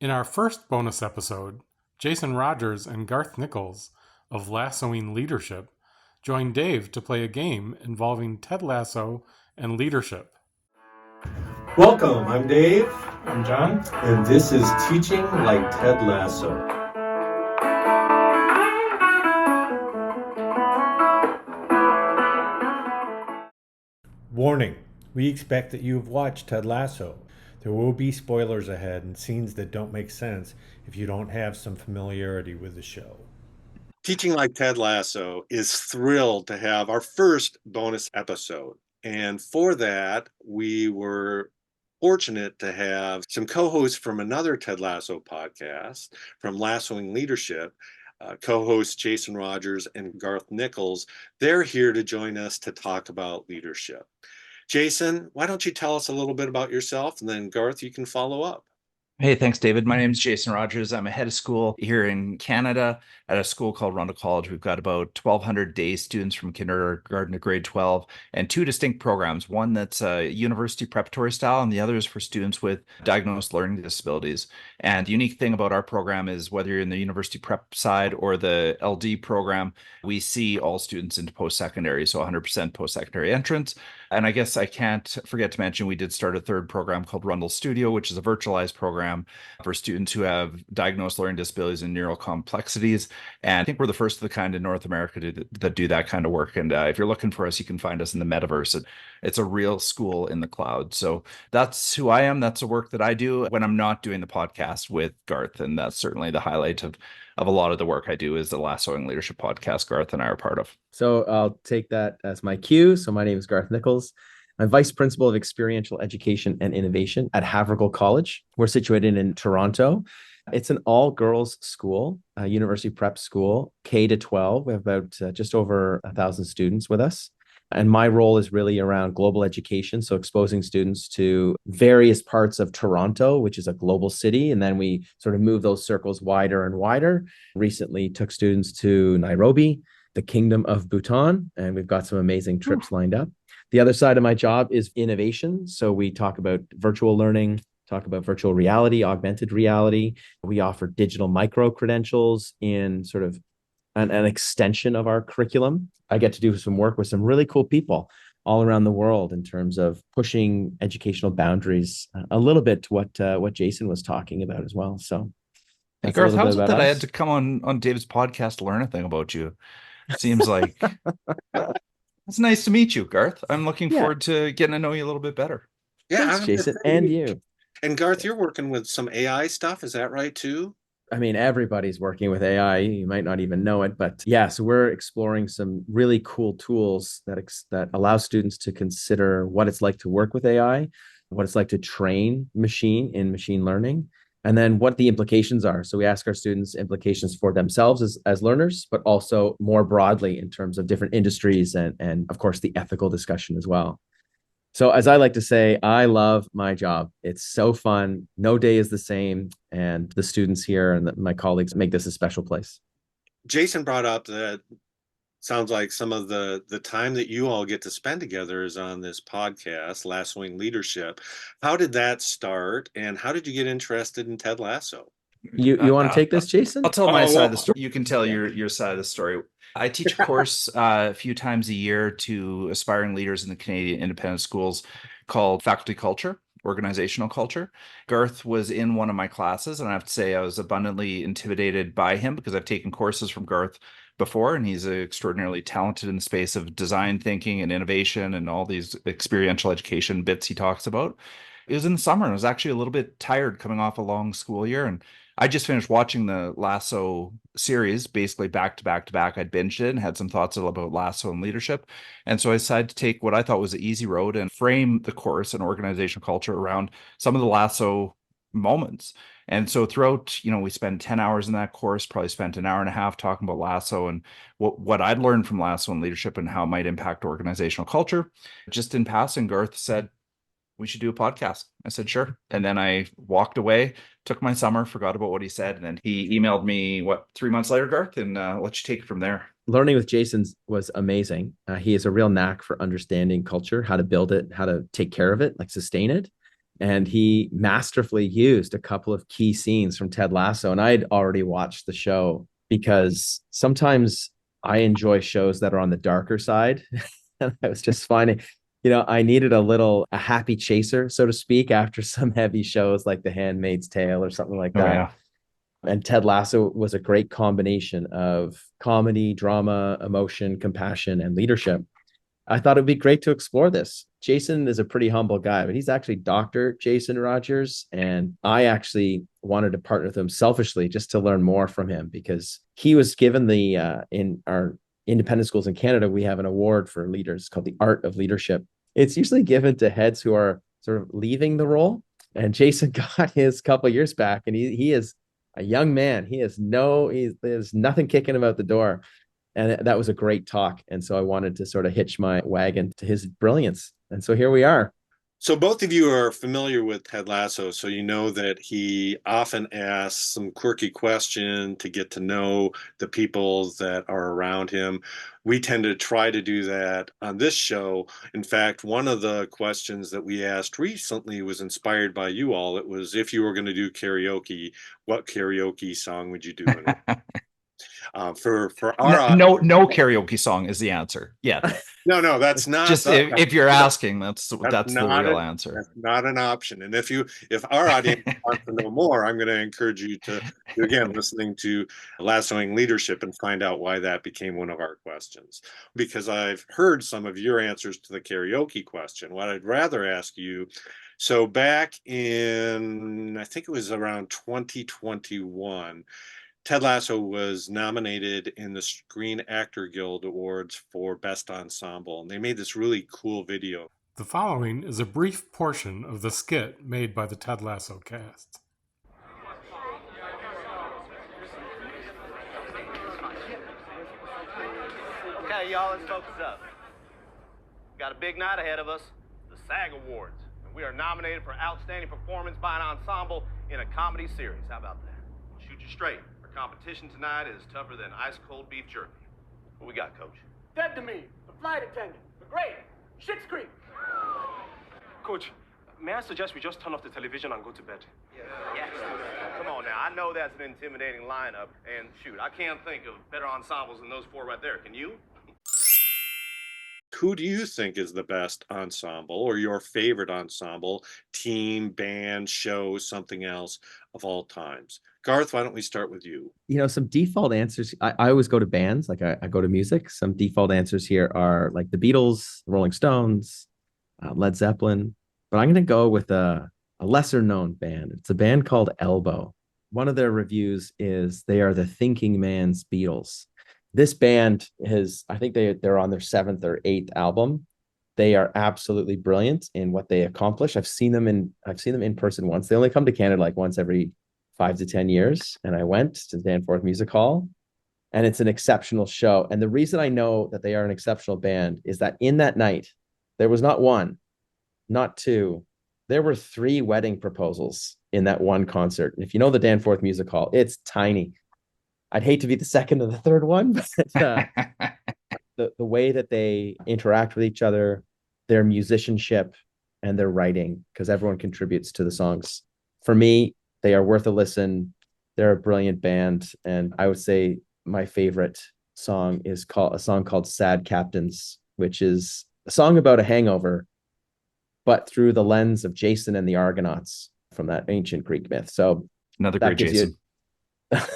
In our first bonus episode, Jason Rogers and Garth Nichols of Lassoing Leadership joined Dave to play a game involving Ted Lasso and leadership. Welcome, I'm Dave, I'm John. and this is Teaching Like Ted Lasso. Warning, we expect that you have watched Ted Lasso. There will be spoilers ahead and scenes that don't make sense if you don't have some familiarity with the show. Teaching Like Ted Lasso is thrilled to have our first bonus episode. And for that, we were fortunate to have some co-hosts from another Ted Lasso podcast, from Lassoing Leadership, co-hosts Jason Rogers and Garth Nichols. They're here to join us to talk about leadership. Jason, why don't you tell us a little bit about yourself, and then Garth, you can follow up. Hey, thanks, David. My name is Jason Rogers. I'm a head of school here in Canada at a school called Rundle College. We've got about 1,200 day students from kindergarten to grade 12 and two distinct programs. One that's a university preparatory style and the other is for students with diagnosed learning disabilities. And the unique thing about our program is whether you're in the university prep side or the LD program, we see all students into post-secondary, so 100% post-secondary entrance. And I guess I can't forget to mention we did start a third program called Rundle Studio, which is a virtualized program for students who have diagnosed learning disabilities and neural complexities. And I think we're the first of the kind in North America that do that kind of work. And if you're looking for us, you can find us in the metaverse. It's a real school in the cloud. So that's who I am. That's the work that I do when I'm not doing the podcast with Garth. And that's certainly the highlight of a lot of the work I do is the Lassoing Leadership podcast Garth and I are part of. So I'll take that as my cue. So my name is Garth Nichols. I'm Vice Principal of Experiential Education and Innovation at Havergal College. We're situated in Toronto. It's an all-girls school, a university prep school, K to 12. We have about just over 1,000 students with us. And my role is really around global education, so exposing students to various parts of Toronto, which is a global city. And then we sort of move those circles wider and wider. Recently took students to Nairobi, the Kingdom of Bhutan, and we've got some amazing trips lined up. The other side of my job is innovation. So we talk about virtual learning, talk about virtual reality, augmented reality. We offer digital micro-credentials in sort of an extension of our curriculum. I get to do some work with some really cool people all around the world in terms of pushing educational boundaries a little bit to what Jason was talking about as well. So hey, Garth, how is it that I had to come on Dave's podcast to learn a thing about you? Seems like it's nice to meet you, Garth. I'm looking forward to getting to know you a little bit better. Yeah, thanks, Jason, and you. And Garth, you're working with some AI stuff, is that right too? I mean, everybody's working with AI. You might not even know it, but yeah, so we're exploring some really cool tools that allow students to consider what it's like to work with AI, what it's like to train machine learning, and then what the implications are. So we ask our students implications for themselves as learners, but also more broadly in terms of different industries and of course, the ethical discussion as well. So as I like to say, I love my job. It's so fun. No day is the same. And the students here and my colleagues make this a special place. Jason brought up that sounds like some of the time that you all get to spend together is on this podcast, Lassoing Leadership. How did that start? And how did you get interested in Ted Lasso? You want to take this, Jason? I'll tell my side of the story. You can tell your side of the story. I teach a course a few times a year to aspiring leaders in the Canadian independent schools called Faculty Culture, Organizational Culture. Garth was in one of my classes, and I have to say I was abundantly intimidated by him because I've taken courses from Garth before, and he's extraordinarily talented in the space of design thinking and innovation and all these experiential education bits he talks about. It was in the summer, and I was actually a little bit tired coming off a long school year, and I just finished watching the Lasso series, basically back to back to back. I'd binged it and had some thoughts about Lasso and leadership. And so I decided to take what I thought was the easy road and frame the course and organizational culture around some of the Lasso moments. And so throughout, we spent 10 hours in that course, probably spent an hour and a half talking about Lasso and what I'd learned from Lasso and leadership and how it might impact organizational culture. Just in passing, Garth said, we should do a podcast. I said, sure. And then I walked away, took my summer, forgot about what he said. And then he emailed me, 3 months later, Garth, and let you take it from there. Learning with Jason was amazing. He has a real knack for understanding culture, how to build it, how to take care of it, like sustain it. And he masterfully used a couple of key scenes from Ted Lasso. And I'd already watched the show because sometimes I enjoy shows that are on the darker side. And I was just finding, I needed a happy chaser, so to speak, after some heavy shows like The Handmaid's Tale or something like Oh, that. yeah. And Ted Lasso was a great combination of comedy, drama, emotion, compassion, and leadership. I thought it'd be great to explore this. Jason is a pretty humble guy, but he's actually Dr. Jason Rogers. And I actually wanted to partner with him selfishly just to learn more from him, because he was given in our independent schools in Canada, we have an award for leaders called the Art of Leadership. It's usually given to heads who are sort of leaving the role. And Jason got his a couple of years back, and he is a young man. There's nothing kicking him out the door. And that was a great talk. And so I wanted to sort of hitch my wagon to his brilliance. And so here we are. So both of you are familiar with Ted Lasso, so you know that he often asks some quirky question to get to know the people that are around him. We tend to try to do that on this show. In fact, one of the questions that we asked recently was inspired by you all. It was, if you were going to do karaoke, what karaoke song would you do? For our no karaoke song is the answer. Yeah. No, that's not. Just if you're asking, that's the real answer. That's not an option. And if our audience wants to know more, I'm going to encourage you to again listening to Lassoing Leadership and find out why that became one of our questions. Because I've heard some of your answers to the karaoke question. What I'd rather ask you. So back in, I think it was around 2021. Ted Lasso was nominated in the Screen Actor Guild Awards for Best Ensemble, and they made this really cool video. The following is a brief portion of the skit made by the Ted Lasso cast. Okay, y'all, let's focus up. We've got a big night ahead of us, the SAG Awards, and we are nominated for Outstanding Performance by an Ensemble in a Comedy Series. How about that? I'll shoot you straight. Competition tonight is tougher than ice-cold beef jerky. What we got, Coach? Dead to me, the flight attendant, the great Schitt's Creek. Coach, may I suggest we just turn off the television and go to bed? Yes. Come on now, I know that's an intimidating lineup, and shoot, I can't think of better ensembles than those four right there. Can you? Who do you think is the best ensemble, or your favorite ensemble, team, band, show, something else of all times? Garth, why don't we start with you? Some default answers. I always go to bands, like I go to music. Some default answers here are like the Beatles, Rolling Stones, Led Zeppelin. But I'm going to go with a lesser known band. It's a band called Elbow. One of their reviews is they are the thinking man's Beatles. This band I think they're on their 7th or 8th album. They are absolutely brilliant in what they accomplish. I've seen them in person once. They only come to Canada like once every 5 to 10 years. And I went to Danforth Music Hall, and it's an exceptional show. And the reason I know that they are an exceptional band is that in that night, there was not one, not two, there were 3 wedding proposals in that one concert. And if you know the Danforth Music Hall, it's tiny. I'd hate to be the second or the third one, but the way that they interact with each other, their musicianship, and their writing, because everyone contributes to the songs. For me, they are worth a listen. They're a brilliant band. And I would say my favorite song is a song called Sad Captains, which is a song about a hangover, but through the lens of Jason and the Argonauts from that ancient Greek myth. So another great Jason.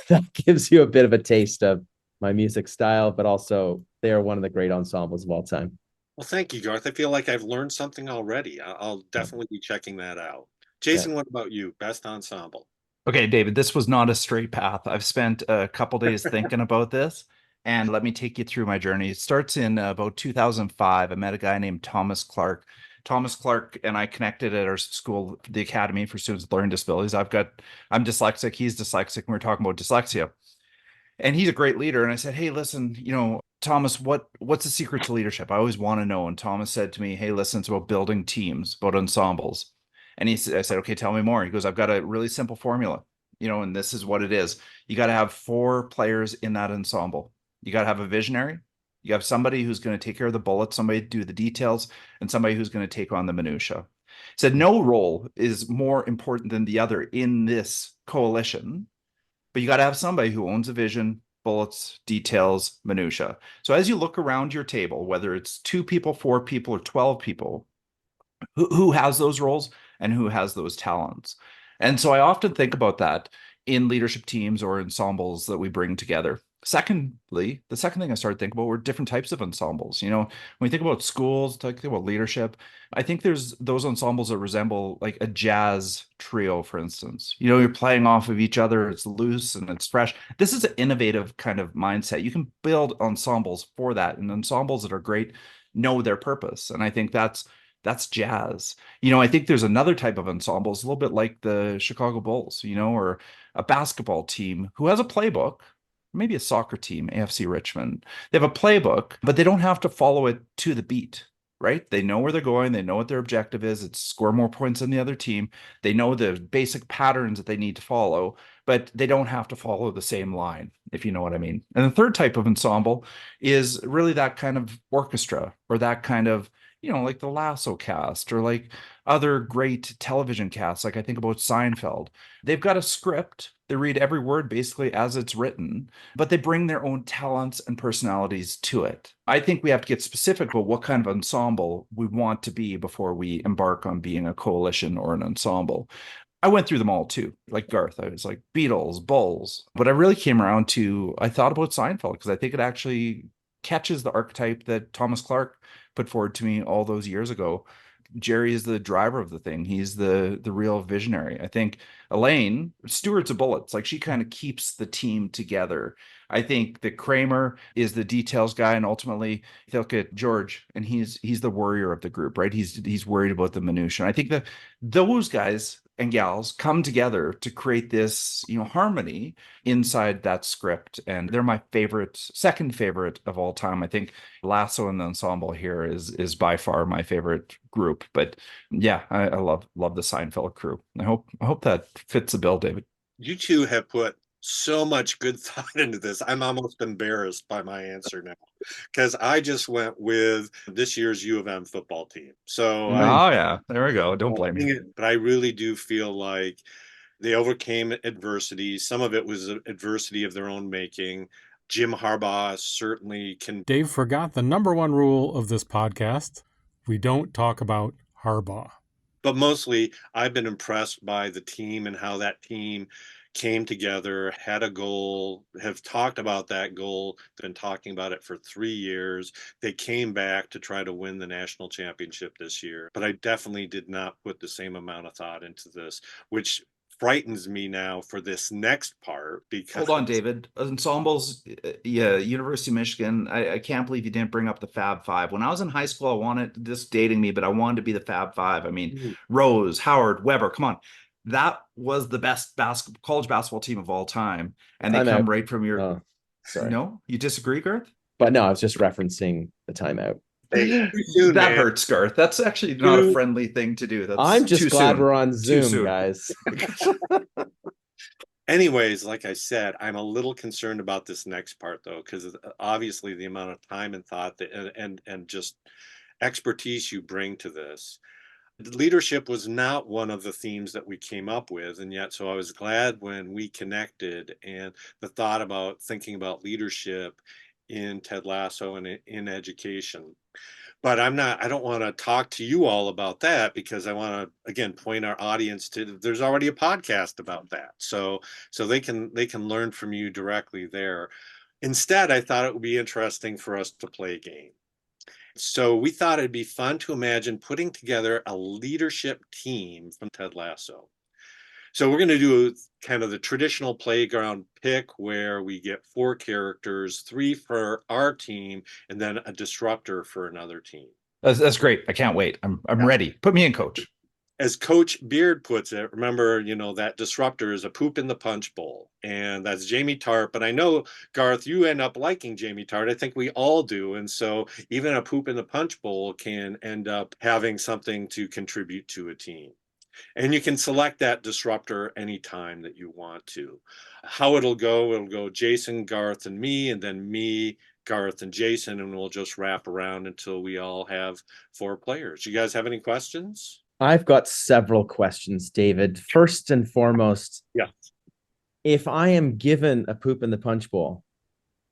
That gives you a bit of a taste of my music style, but also they are one of the great ensembles of all time. Well, thank you, Garth. I feel like I've learned something already. I'll definitely be checking that out. Jason, What about you? Best ensemble? Okay, David, this was not a straight path. I've spent a couple days thinking about this, and let me take you through my journey. It starts in about 2005. I met a guy named Thomas Clark. Thomas Clark and I connected at our school, the Academy for Students with Learning Disabilities. I'm dyslexic, he's dyslexic, and we were talking about dyslexia. And he's a great leader. And I said, hey, listen, Thomas, what's the secret to leadership? I always want to know. And Thomas said to me, hey, listen, it's about building teams, about ensembles. And I said, okay, tell me more. He goes, I've got a really simple formula, and this is what it is. You got to have 4 players in that ensemble. You got to have a visionary. You have somebody who's going to take care of the bullets, somebody to do the details, and somebody who's going to take on the minutia. Said no role is more important than the other in this coalition, but you got to have somebody who owns a vision, bullets, details, minutia. So as you look around your table, whether it's 2 people, 4 people, or 12 people, who has those roles and who has those talents? And so I often think about that in leadership teams or ensembles that we bring together. Secondly, the second thing I started thinking about were different types of ensembles. You know, when we think about schools, think about leadership, I think there's those ensembles that resemble like a jazz trio, for instance. You know, you're playing off of each other, it's loose and it's fresh. This is an innovative kind of mindset. You can build ensembles for that, and ensembles that are great know their purpose. And I think that's jazz. You know, I think there's another type of ensembles, a little bit like the Chicago Bulls, you know, or a basketball team who has a playbook, maybe a soccer team, AFC Richmond. They have a playbook, but they don't have to follow it to the beat, right? They know where they're going. They know what their objective is. It's score more points than the other team. They know the basic patterns that they need to follow, but they don't have to follow the same line, if you know what I mean. And the third type of ensemble is really that kind of orchestra, or that kind of, you know, like the Lasso cast, or like other great television casts. Like I think about Seinfeld. They've got a script. They read every word basically as it's written, but they bring their own talents and personalities to it. I think we have to get specific about what kind of ensemble we want to be before we embark on being a coalition or an ensemble. I went through them all too, like Garth. I was like Beatles, Bulls, but I really came around to, I thought about Seinfeld because I think it actually catches the archetype that Thomas Clark put forward to me all those years ago. Jerry is the driver of the thing. He's the real visionary. I think Elaine, stewards of bullets, like she kind of keeps the team together. I think that Kramer is the details guy, and ultimately they look at George, and he's the warrior of the group, right? He's worried about the minutia. And I think that those guys and gals come together to create this, you know, harmony inside that script. And they're my favorite, second favorite of all time. I think Lasso and the ensemble here is by far my favorite group. But yeah, I love the Seinfeld crew. I hope that fits the bill, David. You two have put so much good thought into this. I'm almost embarrassed by my answer now, because I just went with this year's U of M football team. So Oh yeah, there we go. Don't blame me. But I really do feel like they overcame adversity. Some of it was adversity of their own making. Jim Harbaugh certainly can. Dave forgot the number one rule of this podcast. We don't talk about Harbaugh. But mostly, I've been impressed by the team and how that team came together, had a goal, have talked about that goal, been talking about it for 3 years. They came back to try to win the national championship this year. But I definitely did not put the same amount of thought into this, which frightens me now for this next part. Because hold on, David. Ensembles, yeah, University of Michigan. I can't believe you didn't bring up the Fab Five. When I was in high school, I wanted, this dating me, but I wanted to be the Fab Five. I mean, Rose, Howard, Weber. Come on, that was the best college basketball team of all time, and they come right from your. Oh, sorry. No, you disagree, Garth? But no, I was just referencing the timeout. That hurts, Garth. That's actually not a friendly thing to do. I'm just glad we're on Zoom, guys. Anyways, like I said, I'm a little concerned about this next part, though, because obviously the amount of time and thought that, and just expertise you bring to this. Leadership was not one of the themes that we came up with, and yet so I was glad when we connected, and the thought about thinking about leadership in Ted Lasso and in education. But I don't want to talk to you all about that, because I want to, again, point our audience to, there's already a podcast about that. So they can learn from you directly there. Instead, I thought it would be interesting for us to play a game. So we thought it'd be fun to imagine putting together a leadership team from Ted Lasso. So we're going to do kind of the traditional playground pick, where we get 4 characters, 3 for our team, and then a disruptor for another team. That's great. I can't wait. I'm ready. Put me in, coach. As Coach Beard puts it, remember, that disruptor is a poop in the punch bowl, and that's Jamie Tart. But I know, Garth, you end up liking Jamie Tart. I think we all do. And so even a poop in the punch bowl can end up having something to contribute to a team. And you can select that disruptor anytime that you want to. How it'll go Jason, Garth, and me, and then me, Garth, and Jason, and we'll just wrap around until we all have 4 players. You guys have any questions? I've got several questions, David. First and foremost, Yeah. if I am given a poop in the punch bowl,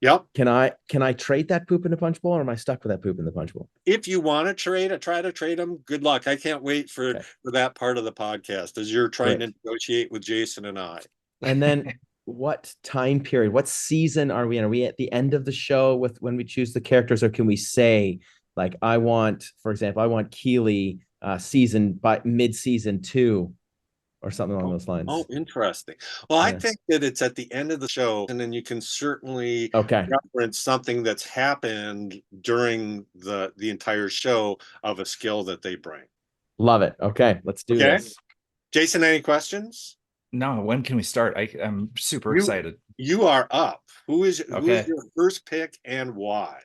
Yep. can I trade that poop in the punch bowl, or am I stuck with that poop in the punch bowl? If you want to try to trade them, good luck. I can't wait for that part of the podcast as you're trying to negotiate with Jason and I. And then what time period, what season are we in? Are we at the end of the show with when we choose the characters, or can we say, like, for example, I want Keeley by mid-season 2 or something along those lines? Oh, interesting. Well, I think that it's at the end of the show, and then you can certainly reference something that's happened during the entire show of a skill that they bring. Love it. Okay, let's do this. Jason, any questions? No, when can we start? I'm super excited. You are up. Who is your first pick and why?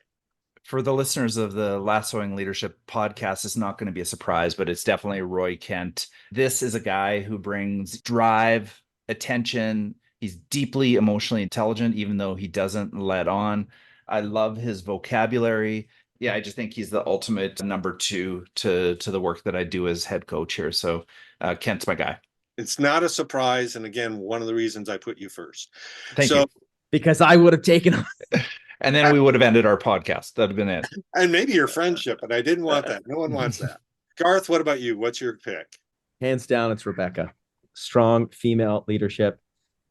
For the listeners of the Lassoing Leadership podcast, it's not going to be a surprise, but it's definitely Roy Kent. This is a guy who brings drive, attention. He's deeply emotionally intelligent, even though he doesn't let on. I love his vocabulary. Yeah, I just think he's the ultimate number 2 to the work that I do as head coach here. So Kent's my guy. It's not a surprise. And again, one of the reasons I put you first. Thank you. Because I would have taken him. And then we would have ended our podcast. That'd have been it. And maybe your friendship, but I didn't want that. No one wants that. Garth, what about you? What's your pick? Hands down, it's Rebecca. Strong female leadership.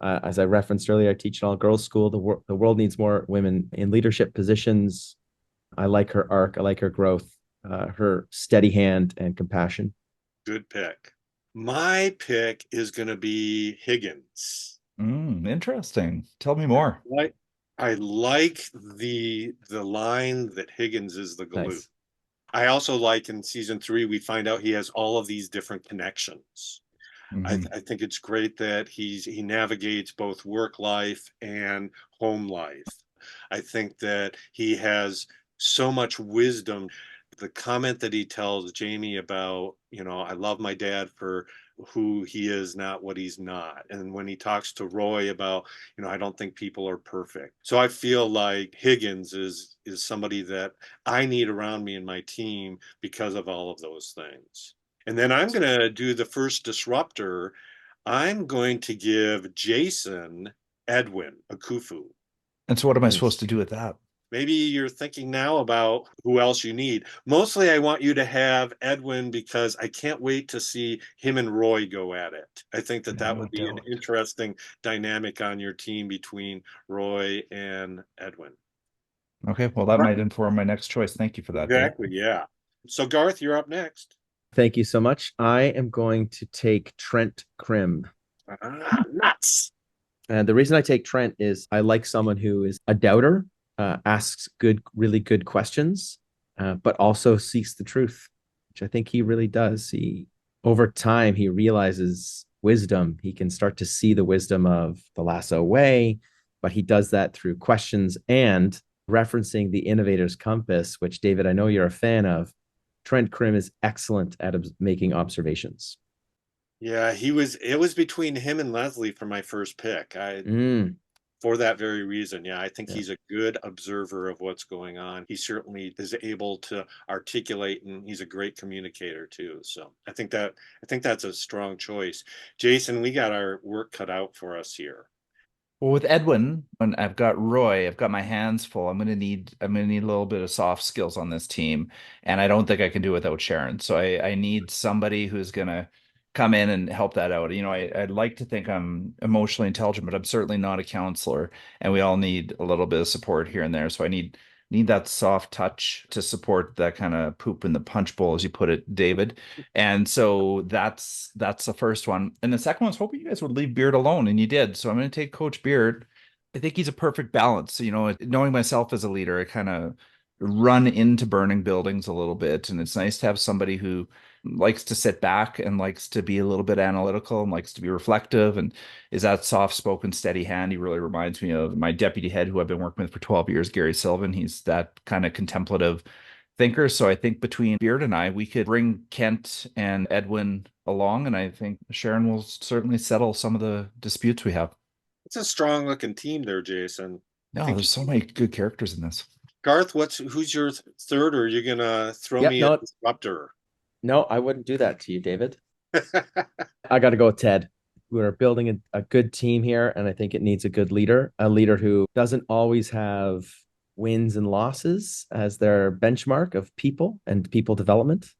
As I referenced earlier, I teach an all-girls school. The world needs more women in leadership positions. I like her arc. I like her growth, her steady hand and compassion. Good pick. My pick is going to be Higgins. Interesting. Tell me more. I like the line that Higgins is the glue. Nice. I also like in season 3, we find out he has all of these different connections. I think it's great that he navigates both work life and home life. I think that he has so much wisdom. The comment that he tells Jamie about, I love my dad for who he is, not what he's not. And when he talks to Roy about, I don't think people are perfect. So I feel like Higgins is somebody that I need around me and my team because of all of those things. And then I'm going to do the first disruptor. I'm going to give Jason Edwin Akufu. And so what am I supposed to do with that? Maybe you're thinking now about who else you need. Mostly I want you to have Edwin because I can't wait to see him and Roy go at it. I think that would be an interesting dynamic on your team between Roy and Edwin. Okay, well, that might inform my next choice. Thank you for that. Exactly, yeah. So Garth, you're up next. Thank you so much. I am going to take Trent Krim. Nuts. And the reason I take Trent is I like someone who is a doubter, asks really good questions, but also seeks the truth, which I think he really does. Over time, he realizes wisdom. He can start to see the wisdom of the Lasso way, but he does that through questions and referencing the innovator's compass, which, David, I know you're a fan of. Trent Krim is excellent at making observations. Yeah, it was between him and Leslie for my first pick. For that very reason. Yeah, I think he's a good observer of what's going on. He certainly is able to articulate, and he's a great communicator too. So I think that's a strong choice. Jason, we got our work cut out for us here. Well, with Edwin, when I've got Roy, I've got my hands full. I'm gonna need a little bit of soft skills on this team, and I don't think I can do it without Sharon. So I need somebody who's gonna come in and help that out. I'd like to think I'm emotionally intelligent, but I'm certainly not a counselor, and we all need a little bit of support here and there. So I need that soft touch to support that kind of poop in the punch bowl, as you put it, David. And so that's the first one. And the second one's hoping you guys would leave Beard alone, and you did. So I'm going to take Coach Beard. I think he's a perfect balance. Knowing myself as a leader, I kind of run into burning buildings a little bit, and it's nice to have somebody who likes to sit back and likes to be a little bit analytical and likes to be reflective and is that soft-spoken, steady hand. He really reminds me of my deputy head who I've been working with for 12 years, Gary Sylvan. He's that kind of contemplative thinker. So I think between Beard and I, we could bring Kent and Edwin along, and I think Sharon will certainly settle some of the disputes we have. It's a strong looking team there, Jason. No, there's so many good characters in this. Garth, who's your third, or are you gonna throw me a disruptor? No, I wouldn't do that to you, David. I got to go with Ted. We're building a good team here, and I think it needs a leader who doesn't always have wins and losses as their benchmark of people and people development.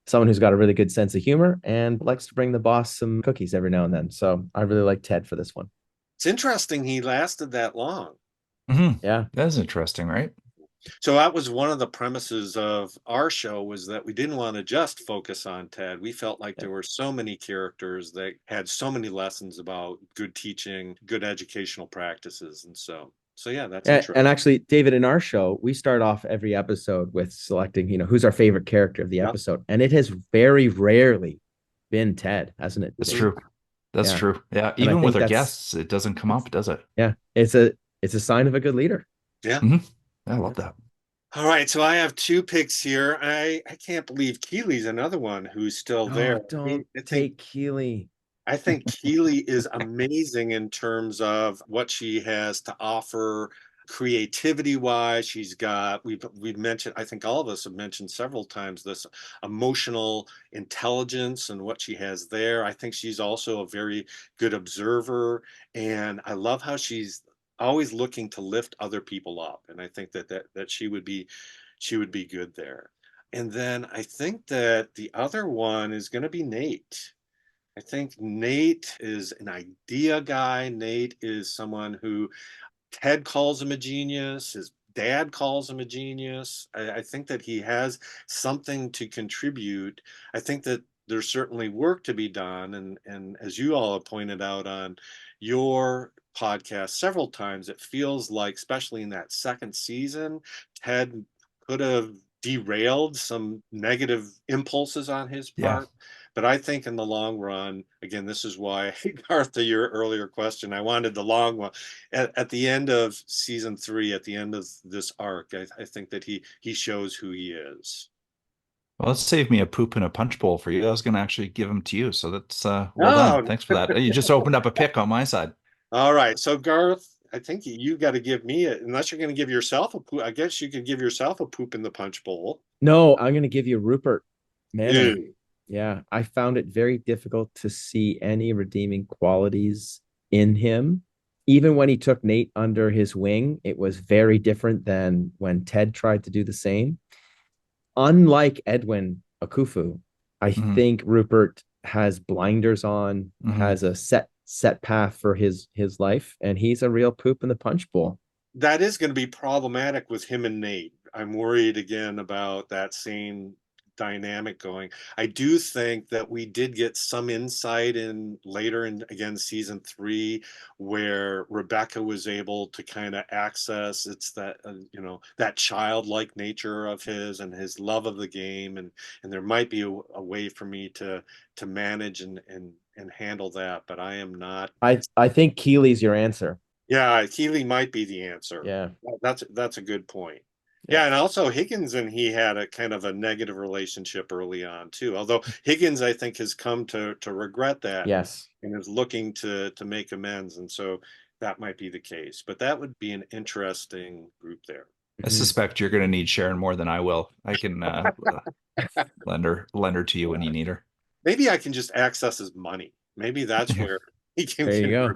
Someone who's got a really good sense of humor and likes to bring the boss some cookies every now and then. So I really like Ted for this one. It's interesting he lasted that long. Yeah. That is interesting, right? So that was one of the premises of our show, was that we didn't want to just focus on Ted. We felt like there were so many characters that had so many lessons about good teaching, good educational practices. And so yeah, that's interesting. And actually, David, in our show, we start off every episode with selecting, who's our favorite character of the episode. And it has very rarely been Ted, hasn't it? That's true. That's true. Yeah. And I Even with think our guests, it doesn't come up, does it? Yeah. It's a sign of a good leader. Yeah. I love that. All right, so I have two picks here. I can't believe Keely's another one who's still there. Don't take Keely. I think Keely is amazing in terms of what she has to offer creativity wise. We've mentioned, I think all of us have mentioned several times, this emotional intelligence and what she has there. I think she's also a very good observer, and I love how she's always looking to lift other people up, and I think that she would be good there. And then I think that the other one is going to be Nate. I think Nate is an idea guy. Nate is someone who Ted calls him a genius. His dad calls him a genius. I think that he has something to contribute. I think that there's certainly work to be done. And as you all have pointed out on your podcast several times, it feels like, especially in that second season, Ted could have derailed some negative impulses on his part. But I think in the long run, again, this is why, Garth, to your earlier question, I wanted the long one. At the end of season 3, at the end of this arc, I think that he shows who he is. Well, let's save me a poop in a punch bowl for you. I was going to actually give them to you. So that's well done. Thanks for that. You just opened up a pick on my side. All right. So, Garth, I think you got to give me it, unless you're going to give yourself a poop. I guess you could give yourself a poop in the punch bowl. No, I'm going to give you Rupert Manning. Ew. Yeah, I found it very difficult to see any redeeming qualities in him. Even when he took Nate under his wing, it was very different than when Ted tried to do the same. Unlike Edwin Akufu, I think Rupert has blinders on, has a set path for his life, and he's a real poop in the punch bowl. That is going to be problematic with him and Nate. I'm worried again about that same dynamic going. I do think that we did get some insight in later in, again, season 3, where Rebecca was able to kind of access that that childlike nature of his and his love of the game, and there might be a way for me to manage and handle that, but I am not. I think Keely's your answer. Yeah, Keely might be the answer. Yeah, that's a good point. Yeah, and also Higgins and he had a kind of a negative relationship early on too. Although Higgins, I think, has come to regret that. Yes, and is looking to make amends, and so that might be the case. But that would be an interesting group there. I suspect you're going to need Sharon more than I will. I can lend her to you when you need her. Maybe I can just access his money. Maybe that's where he can. There you go.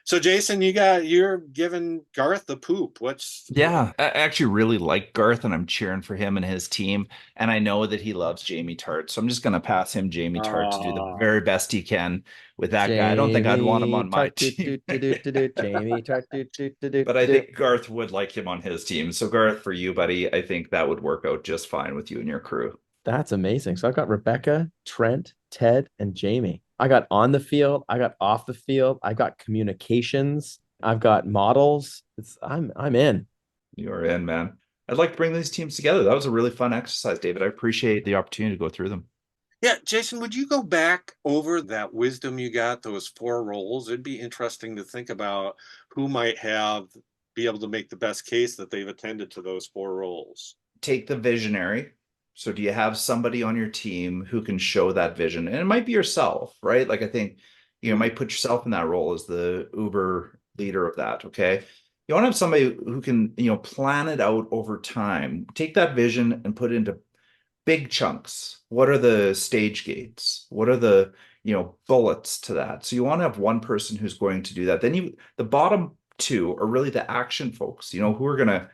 So, Jason, you're giving Garth the poop. I actually really like Garth, and I'm cheering for him and his team. And I know that he loves Jamie Tart, so I'm just going to pass him Jamie Tart to do the very best he can with that guy. I don't think I'd want him on my team. Jamie Tart, but I think Garth would like him on his team. So, Garth, for you, buddy, I think that would work out just fine with you and your crew. That's amazing. So I've got Rebecca, Trent, Ted, and Jamie. I got on the field. I got off the field. I got communications. I've got models. I'm in. You're in, man. I'd like to bring these teams together. That was a really fun exercise, David. I appreciate the opportunity to go through them. Yeah, Jason, would you go back over that wisdom you got, those 4 roles? It'd be interesting to think about who might be able to make the best case that they've attended to those 4 roles. Take the visionary. So do you have somebody on your team who can show that vision? And it might be yourself, right? Like, I think you might put yourself in that role as the Uber leader of that. Okay. You want to have somebody who can, plan it out over time, take that vision and put it into big chunks. What are the stage gates? What are the, bullets to that? So you want to have one person who's going to do that. Then the bottom two are really the action folks, who are going to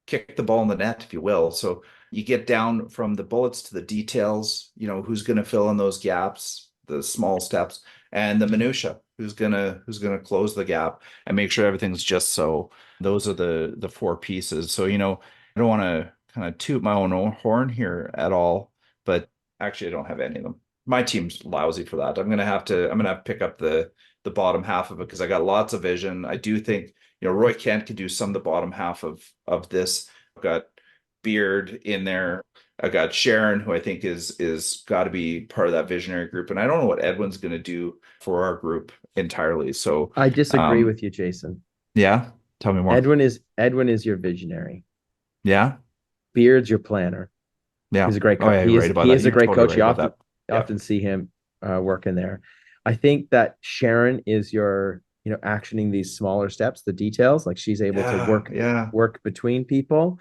kick the ball in the net, if you will. So you get down from the bullets to the details, who's going to fill in those gaps, the small steps, and the minutia, who's gonna close the gap and make sure everything's just so. Those are the four pieces. So, I don't want to kind of toot my own horn here at all, but actually I don't have any of them. My team's lousy for that. I'm gonna have to pick up the bottom half of it because I got lots of vision. I do think Roy Kent could do some of the bottom half of this. I've got Beard in there. I got Sharon, who I think is got to be part of that visionary group, and I don't know what Edwin's going to do for our group entirely. So I disagree with you, Jason. Yeah, tell me more. Edwin is your visionary. Yeah, Beard's your planner. Yeah, he's a great coach. Oh, yeah, he is a great totally coach. You right often see him working there. I think that Sharon is your actioning these smaller steps, the details. Like she's able to work between people.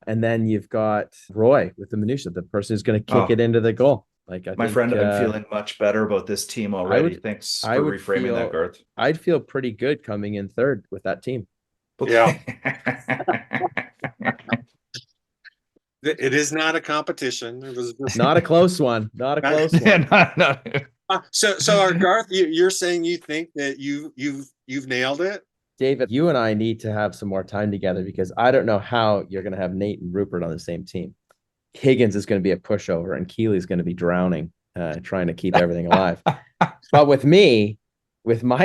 And then you've got Roy with the minutia, the person who's going to kick it into the goal. Like my friend, I'm feeling much better about this team already. Thanks for reframing that, Garth. I'd feel pretty good coming in third with that team. Yeah. It is not a competition. It was just... not a close one. Not a close one. So Garth, you're saying you think that you've nailed it? David, you and I need to have some more time together because I don't know how you're going to have Nate and Rupert on the same team. Higgins is going to be a pushover and Keely's going to be drowning, trying to keep everything alive. But with my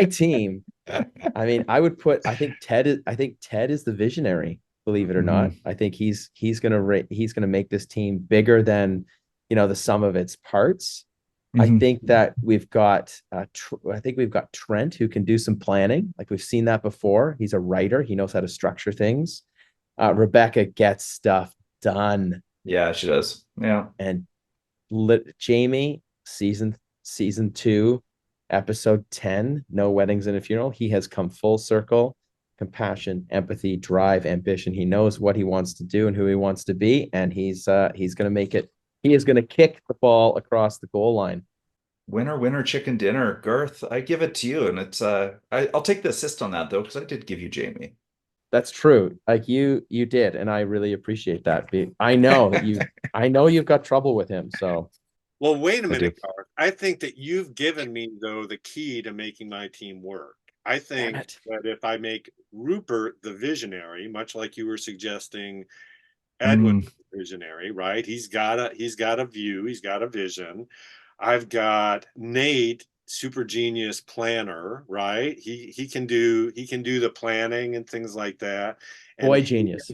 team, I mean, I think Ted is the visionary, believe it or not. I think he's going to make this team bigger than, the sum of its parts. I think that we've got Trent who can do some planning. Like we've seen that before. He's a writer. He knows how to structure things. Rebecca gets stuff done. Yeah, she does. Yeah. And Jamie, season 2, episode 10, No Weddings and a Funeral. He has come full circle. Compassion, empathy, drive, ambition. He knows what he wants to do and who he wants to be. And he's going to make it. He is going to kick the ball across the goal line. Winner, chicken dinner. Garth, I give it to you. And it's I'll take the assist on that though, because I did give you Jamie. That's true. Like you did, and I really appreciate that. I know that you've got trouble with him. So well, wait a minute, Garth. I think that you've given me though the key to making my team work. I think that if I make Rupert the visionary, much like you were suggesting Edwin visionary, right? He's got a view, he's got a vision. I've got Nate, super genius planner, right? He can do the planning and things like that. And boy genius.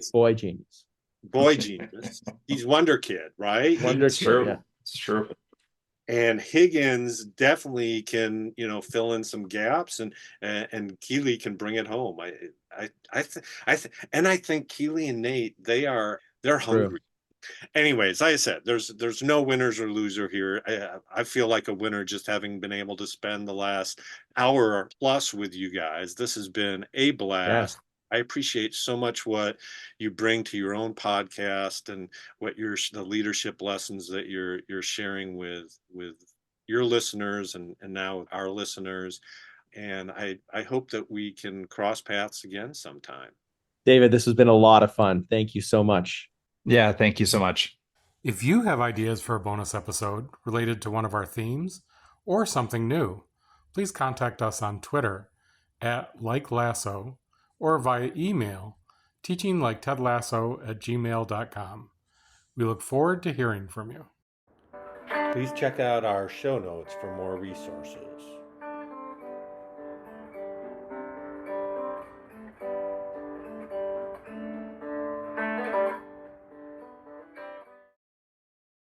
He's Wonder Kid, right? It's true. It's true. And Higgins definitely can, fill in some gaps, and Keely can bring it home. I think Keely and Nate, they're hungry. True. Anyways, like I said, there's no winners or loser here. I feel like a winner just having been able to spend the last hour plus with you guys. This has been a blast. Yeah. I appreciate so much what you bring to your own podcast and what the leadership lessons that you're sharing with your listeners and now our listeners. And I hope that we can cross paths again sometime. David, this has been a lot of fun. Thank you so much. Yeah, thank you so much. If you have ideas for a bonus episode related to one of our themes or something new, please contact us on Twitter @LikeLasso or via email teachinglikeTedLasso@gmail.com. We look forward to hearing from you. Please check out our show notes for more resources.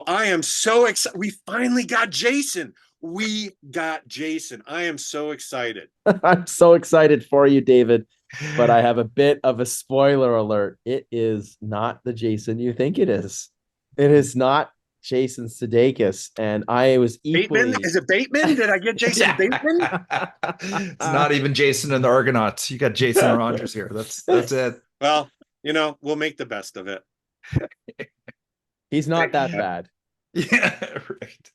I am so excited. We finally got Jason. I am so excited. I'm so excited for you, David. But I have a bit of a spoiler alert. It is not the Jason you think it is. It is not Jason Sudeikis. And I was equally... Bateman? Is it Bateman? Did I get Jason Bateman? It's not even Jason and the Argonauts. You got Jason Rogers here. That's it. Well, we'll make the best of it. He's not that bad. Yeah, right.